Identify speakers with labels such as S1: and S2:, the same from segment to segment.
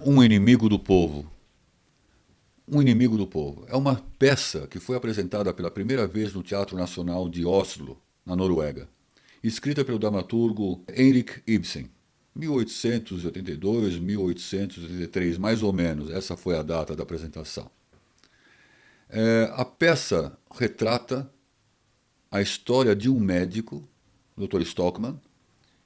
S1: Um Inimigo do Povo. Um Inimigo do Povo. É uma peça que foi apresentada pela primeira vez no Teatro Nacional de Oslo, na Noruega, escrita pelo dramaturgo Henrik Ibsen. 1882, 1883, mais ou menos, essa foi a data da apresentação. A peça retrata a história de um médico, Dr. Stockmann,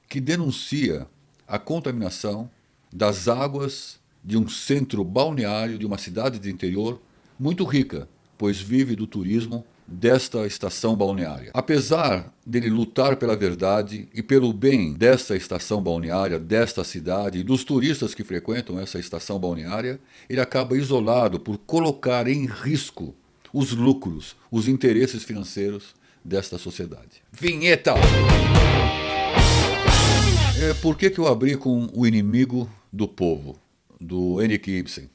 S1: que denuncia a contaminação das águas de um centro balneário de uma cidade de interior muito rica, pois vive do turismo desta estação balneária. Apesar dele lutar pela verdade e pelo bem desta estação balneária, desta cidade e dos turistas que frequentam essa estação balneária, ele acaba isolado por colocar em risco os lucros, os interesses financeiros desta sociedade. Vinheta! Por que eu abri com O Inimigo do Povo, do Henrik Ibsen?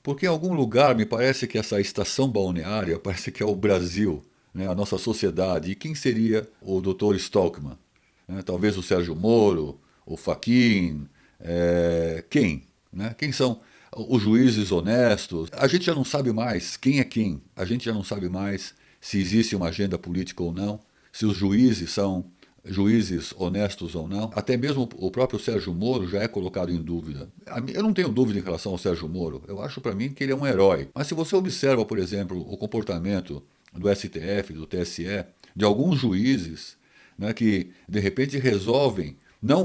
S1: Porque em algum lugar me parece que essa estação balneária parece que é o Brasil, né, a nossa sociedade. E quem seria o Dr. Stockmann? Talvez o Sérgio Moro, o Fachin, quem? Né? Quem são os juízes honestos? A gente já não sabe mais quem é quem. A gente já não sabe mais se existe uma agenda política ou não, se os juízes são juízes honestos ou não. Até mesmo o próprio Sérgio Moro já é colocado em dúvida. Eu não tenho dúvida em relação ao Sérgio Moro. Eu acho para mim que ele é um herói. Mas se você observa, por exemplo, o comportamento do STF, do TSE, de alguns juízes, né, que de repente resolvem não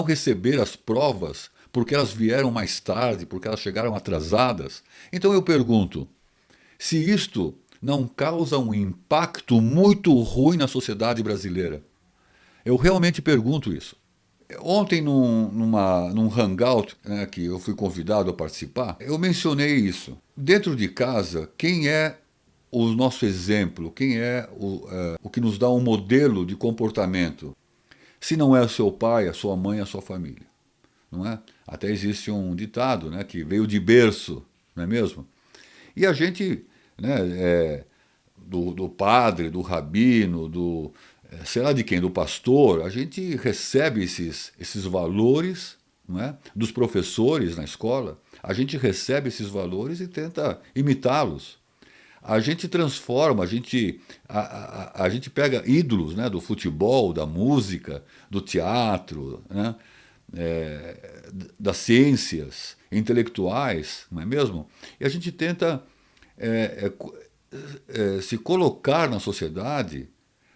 S1: receber as provas porque elas vieram mais tarde, porque elas chegaram atrasadas. Então eu pergunto, se isto não causa um impacto muito ruim na sociedade brasileira? Eu realmente pergunto isso. Ontem, num hangout, né, que eu fui convidado a participar, eu mencionei isso. Dentro de casa, quem é o nosso exemplo? Quem é o que nos dá um modelo de comportamento? Se não é o seu pai, a sua mãe, a sua família. Não é? Até existe um ditado, né, que veio de berço, não é mesmo? E a gente, né, do padre, do rabino, sei lá de quem, do pastor, a gente recebe esses valores, não é? Dos professores na escola, a gente recebe esses valores e tenta imitá-los. A gente transforma, a gente pega ídolos, né, do futebol, da música, do teatro, né, das ciências, intelectuais, não é mesmo? E a gente tenta é, se colocar na sociedade,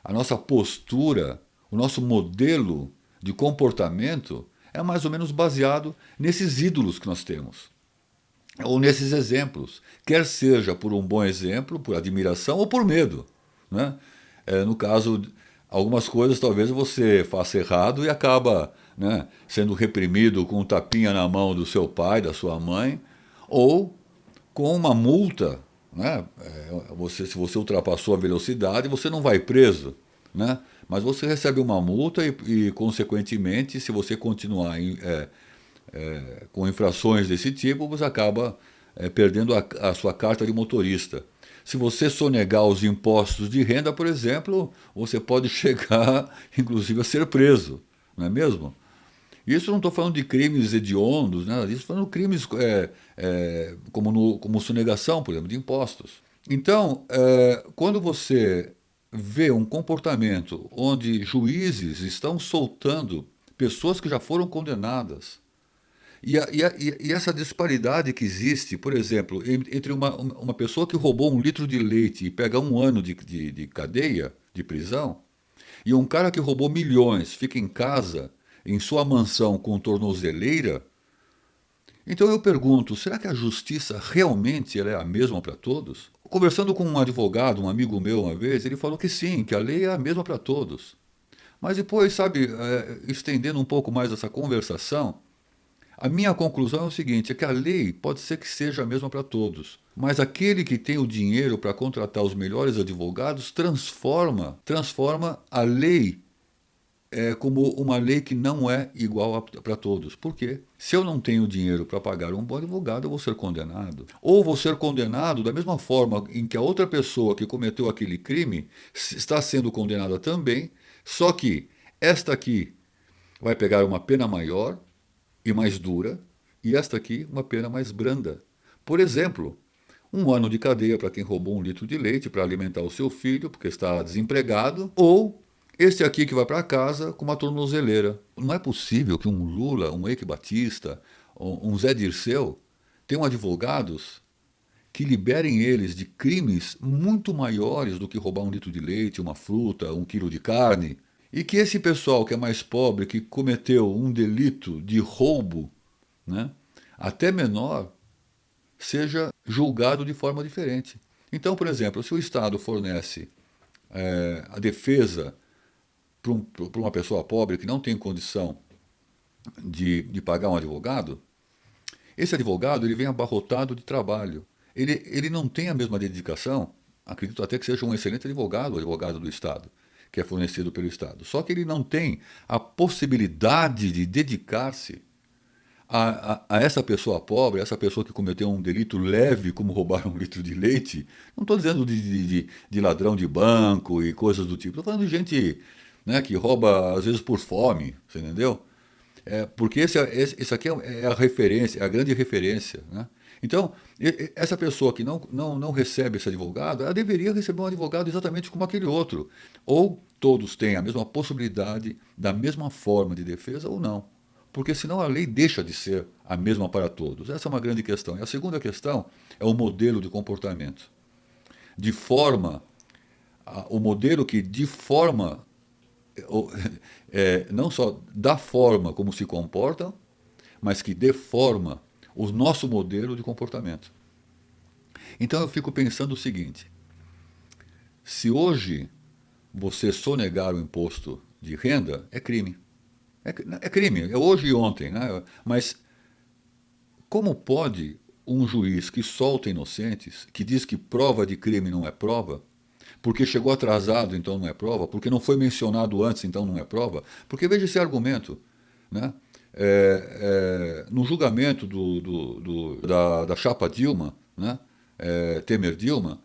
S1: a nossa postura, o nosso modelo de comportamento é mais ou menos baseado nesses ídolos que nós temos, ou nesses exemplos, quer seja por um bom exemplo, por admiração ou por medo. Né? No caso, algumas coisas talvez você faça errado e acaba, né, sendo reprimido com um tapinha na mão do seu pai, da sua mãe, ou com uma multa. Né? Se você ultrapassou a velocidade, você não vai preso, né? Mas você recebe uma multa consequentemente, se você continuar com infrações desse tipo, você acaba perdendo a sua carta de motorista. Se você sonegar os impostos de renda, por exemplo, você pode chegar, inclusive, a ser preso, não é mesmo? Isso não estou falando de crimes hediondos, nada disso, estou falando de crimes como sonegação, por exemplo, de impostos. Então, quando você vê um comportamento onde juízes estão soltando pessoas que já foram condenadas, e essa disparidade que existe, por exemplo, entre uma pessoa que roubou 1 litro de leite e pega 1 ano de cadeia, de prisão, e um cara que roubou milhões, fica em casa, em sua mansão com tornozeleira. Então eu pergunto, será que a justiça realmente ela é a mesma para todos? Conversando com um advogado, um amigo meu uma vez, ele falou que sim, que a lei é a mesma para todos. Mas depois, sabe, estendendo um pouco mais essa conversação, a minha conclusão é o seguinte, é que a lei pode ser que seja a mesma para todos, mas aquele que tem o dinheiro para contratar os melhores advogados transforma a lei como uma lei que não é igual para todos. Por quê? Se eu não tenho dinheiro para pagar um bom advogado, eu vou ser condenado. Ou vou ser condenado da mesma forma em que a outra pessoa que cometeu aquele crime está sendo condenada também, só que esta aqui vai pegar uma pena maior e mais dura, e esta aqui uma pena mais branda. Por exemplo, 1 ano de cadeia para quem roubou 1 litro de leite para alimentar o seu filho, porque está desempregado, ou este aqui que vai para casa com uma tornozeleira. Não é possível que um Lula, um Eike Batista, um Zé Dirceu tenham advogados que liberem eles de crimes muito maiores do que roubar 1 litro de leite, uma fruta, 1 quilo de carne, e que esse pessoal que é mais pobre, que cometeu um delito de roubo, né, até menor, seja julgado de forma diferente. Então, por exemplo, se o Estado fornece a defesa para uma pessoa pobre que não tem condição de pagar um advogado, esse advogado ele vem abarrotado de trabalho. Ele não tem a mesma dedicação, acredito até que seja um excelente advogado, o advogado do Estado, que é fornecido pelo Estado. Só que ele não tem a possibilidade de dedicar-se a essa pessoa pobre, essa pessoa que cometeu um delito leve, como roubar 1 litro de leite. Não estou dizendo de ladrão de banco e coisas do tipo. Estou falando de gente, né, que rouba às vezes por fome, você entendeu? Porque esse aqui é a referência, é a grande referência, né? Então, essa pessoa que não recebe esse advogado, ela deveria receber um advogado exatamente como aquele outro. Ou todos têm a mesma possibilidade, da mesma forma de defesa, ou não. Porque senão a lei deixa de ser a mesma para todos. Essa é uma grande questão. E a segunda questão é o modelo de comportamento. De forma, o modelo que de forma não só da forma como se comportam, mas que deforma o nosso modelo de comportamento. Então eu fico pensando o seguinte: se hoje você sonegar o imposto de renda, é crime. É crime, é hoje e ontem, né? Mas como pode um juiz que solta inocentes, que diz que prova de crime não é prova, porque chegou atrasado, então não é prova, porque não foi mencionado antes, então não é prova? Porque veja esse argumento, né? No julgamento da chapa Dilma, né? Temer-Dilma,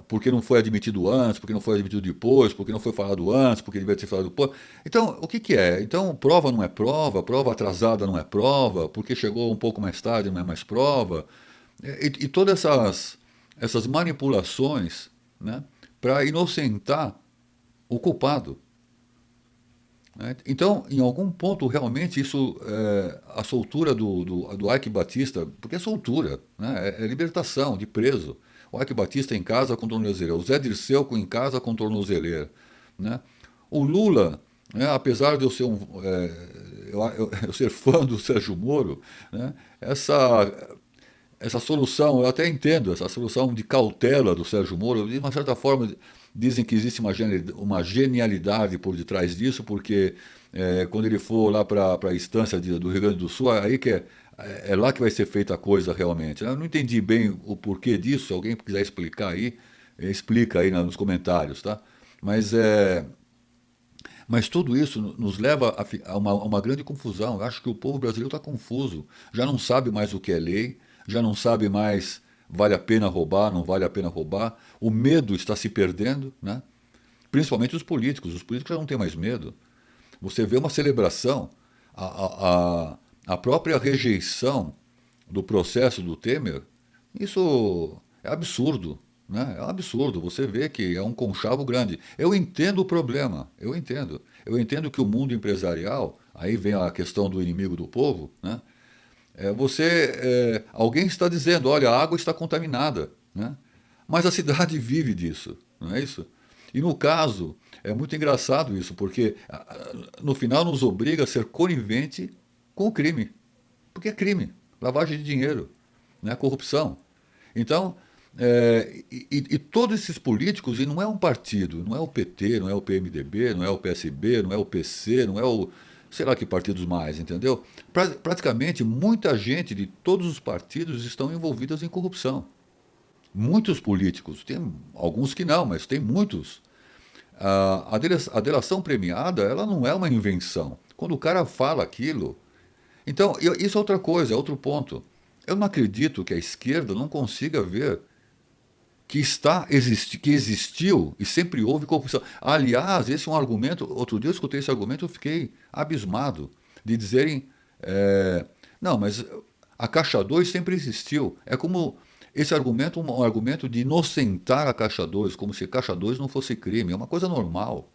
S1: porque não foi admitido antes, porque não foi admitido depois, porque não foi falado antes, porque devia ter falado depois. Então, o que, que é? Então, prova não é prova atrasada não é prova, porque chegou um pouco mais tarde não é mais prova. E todas essas manipulações, né, para inocentar o culpado, né? Então, em algum ponto, realmente, isso, a soltura do Ike Batista, porque é soltura, né? É libertação de preso. O Ike Batista em casa com tornozeleira, o Zé Dirceu em casa com tornozeleira, né? O Lula, né, apesar de eu ser eu ser fã do Sérgio Moro, né, essa solução, eu até entendo, essa solução de cautela do Sérgio Moro, de uma certa forma, dizem que existe uma genialidade por detrás disso, porque quando ele for lá para a instância do Rio Grande do Sul, aí que é lá que vai ser feita a coisa realmente. Eu não entendi bem o porquê disso, se alguém quiser explicar aí, explica aí nos comentários, tá? Mas, mas tudo isso nos leva a uma grande confusão. Eu acho que o povo brasileiro está confuso, já não sabe mais o que é lei, já não sabe mais vale a pena roubar, não vale a pena roubar. O medo está se perdendo, né? Principalmente os políticos já não têm mais medo. Você vê uma celebração, a própria rejeição do processo do Temer, isso é absurdo, né? É um absurdo. Você vê que é um conchavo grande. Eu entendo o problema, eu entendo. Eu entendo que o mundo empresarial, aí vem a questão do inimigo do povo, né? Alguém está dizendo, olha, a água está contaminada, né? Mas a cidade vive disso, não é isso? E no caso, é muito engraçado isso, porque no final nos obriga a ser conivente com o crime. Porque é crime, lavagem de dinheiro, né? Corrupção. Então, e todos esses políticos, e não é um partido, não é o PT, não é o PMDB, não é o PSB, não é o PC, não é o sei lá que partidos mais, entendeu? Praticamente muita gente de todos os partidos estão envolvidas em corrupção. Muitos políticos, tem alguns que não, mas tem muitos. A delação premiada, ela não é uma invenção. Quando o cara fala aquilo. Então, isso é outra coisa, é outro ponto. Eu não acredito que a esquerda não consiga ver que existiu e sempre houve corrupção. Aliás, esse é um argumento. Outro dia eu escutei esse argumento e eu fiquei abismado de dizerem. Não, mas a Caixa 2 sempre existiu. É como esse argumento, um argumento de inocentar a Caixa 2, como se Caixa 2 não fosse crime. É uma coisa normal,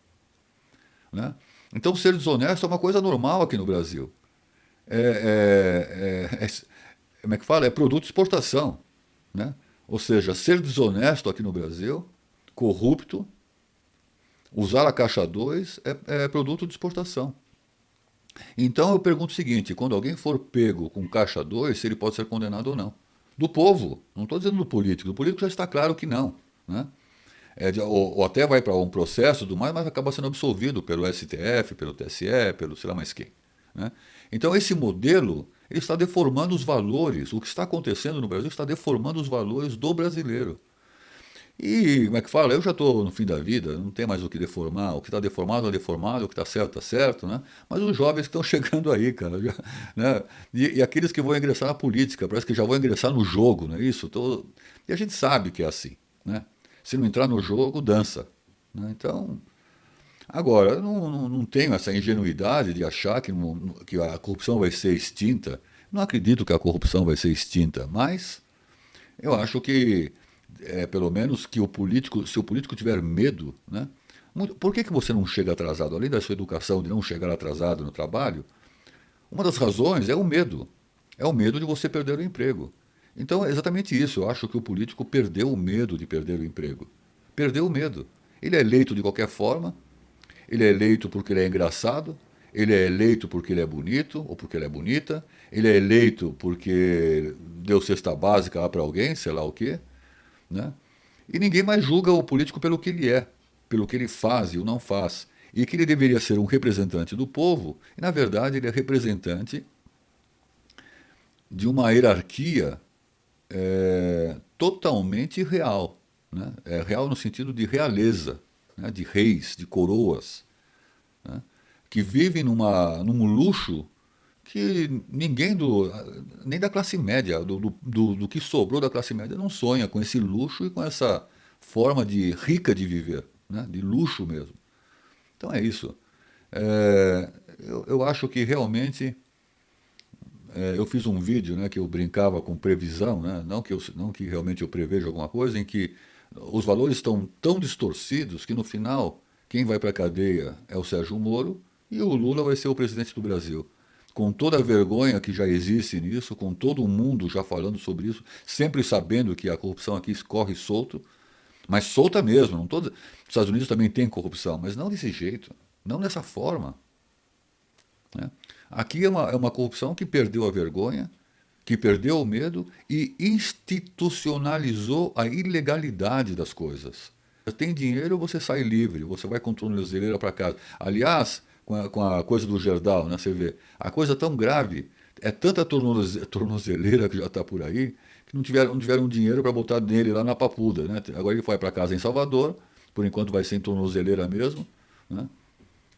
S1: né? Então, ser desonesto é uma coisa normal aqui no Brasil. Como é que fala? É produto de exportação, né? Ou seja, ser desonesto aqui no Brasil, corrupto, usar a Caixa 2 é produto de exportação. Então eu pergunto o seguinte: quando alguém for pego com Caixa 2, se ele pode ser condenado ou não? Do povo, não estou dizendo do político já está claro que não, né? Ou até vai para um processo do mais, mas acaba sendo absolvido pelo STF, pelo TSE, pelo sei lá mais quem, né? Então esse modelo ele está deformando os valores. O que está acontecendo no Brasil está deformando os valores do brasileiro. E, como é que fala? Eu já estou no fim da vida, não tem mais o que deformar. O que está deformado é deformado, o que está certo, né? Mas os jovens que estão chegando aí, cara, né? E aqueles que vão ingressar na política, parece que já vão ingressar no jogo, não é isso? E a gente sabe que é assim, né? Se não entrar no jogo, dança, né? Então, agora, eu não tenho essa ingenuidade de achar que a corrupção vai ser extinta. Não acredito que a corrupção vai ser extinta, mas eu acho que, pelo menos, que o político, se o político tiver medo, né? Por que você não chega atrasado? Além da sua educação de não chegar atrasado no trabalho, uma das razões é o medo. É o medo de você perder o emprego. Então é exatamente isso. Eu acho que o político perdeu o medo de perder o emprego. Perdeu o medo. Ele é eleito de qualquer forma, ele é eleito porque ele é engraçado, ele é eleito porque ele é bonito ou porque ele é bonita, ele é eleito porque deu cesta básica lá para alguém, sei lá o quê, né? E ninguém mais julga o político pelo que ele é, pelo que ele faz e o não faz. E que ele deveria ser um representante do povo, e na verdade ele é representante de uma hierarquia totalmente real. Né? É real no sentido de realeza, né? De reis, de coroas, né? Que vivem num luxo que ninguém nem da classe média, do que sobrou da classe média, não sonha com esse luxo e com essa forma de rica de viver, né? De luxo mesmo. Então é isso. Eu acho que realmente eu fiz um vídeo, né, que eu brincava com previsão, né, não que realmente eu prevejo alguma coisa, em que os valores estão tão distorcidos que no final quem vai para a cadeia é o Sérgio Moro e o Lula vai ser o presidente do Brasil. Com toda a vergonha que já existe nisso, com todo mundo já falando sobre isso, sempre sabendo que a corrupção aqui escorre solto, mas solta mesmo. Não tô... Os Estados Unidos também tem corrupção, mas não desse jeito, não dessa forma, né? Aqui é uma corrupção que perdeu a vergonha, que perdeu o medo e institucionalizou a ilegalidade das coisas. Você tem dinheiro, você sai livre, você vai com tornozeleira para casa. Aliás, com a coisa do Gerdau, né, você vê, a coisa tão grave, é tanta tornozeleira que já está por aí, que não tiveram dinheiro para botar nele lá na Papuda. Né? Agora ele foi para casa em Salvador, por enquanto vai ser em tornozeleira mesmo, né?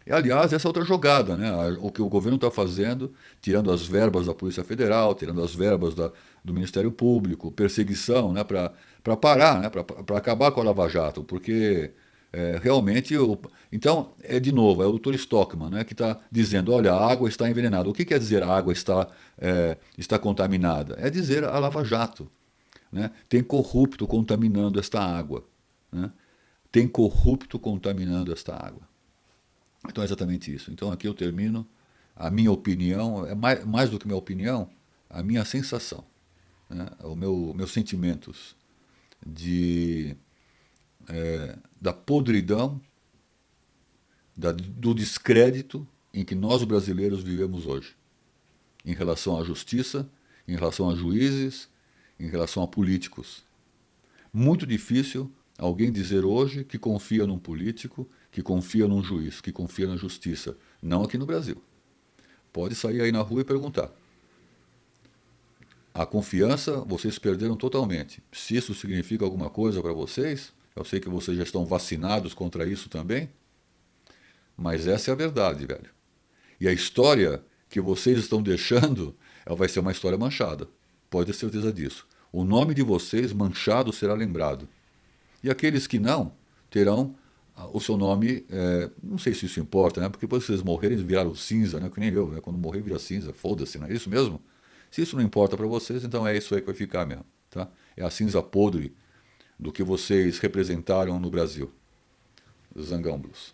S1: E, aliás, essa outra jogada, né? O que o governo está fazendo, tirando as verbas da Polícia Federal, tirando as verbas do Ministério Público, perseguição, né? Para parar, né? Para acabar com a Lava Jato, porque realmente. Então, de novo, é o doutor Stockman, né? Que está dizendo: olha, a água está envenenada. O que quer dizer a água está contaminada? É dizer a Lava Jato. Né? Tem corrupto contaminando esta água. Né? Tem corrupto contaminando esta água. Então é exatamente isso. Então aqui eu termino. A minha opinião, é mais do que minha opinião, a minha sensação, né? Meus sentimentos de, da podridão, do descrédito em que nós brasileiros vivemos hoje, em relação à justiça, em relação a juízes, em relação a políticos. Muito difícil alguém dizer hoje que confia num político, que confia num juiz, que confia na justiça. Não aqui no Brasil. Pode sair aí na rua e perguntar. A confiança vocês perderam totalmente. Se isso significa alguma coisa para vocês, eu sei que vocês já estão vacinados contra isso também, mas essa é a verdade, velho. E a história que vocês estão deixando, ela vai ser uma história manchada. Pode ter certeza disso. O nome de vocês manchado será lembrado. E aqueles que não, terão o seu nome, não sei se isso importa, né? Porque depois que vocês morrerem, viraram cinza, né? Que nem eu, né? Quando morrer, vira cinza, foda-se, não é isso mesmo? Se isso não importa para vocês, então é isso aí que vai ficar mesmo. Tá? É a cinza podre do que vocês representaram no Brasil. Zangão Blues.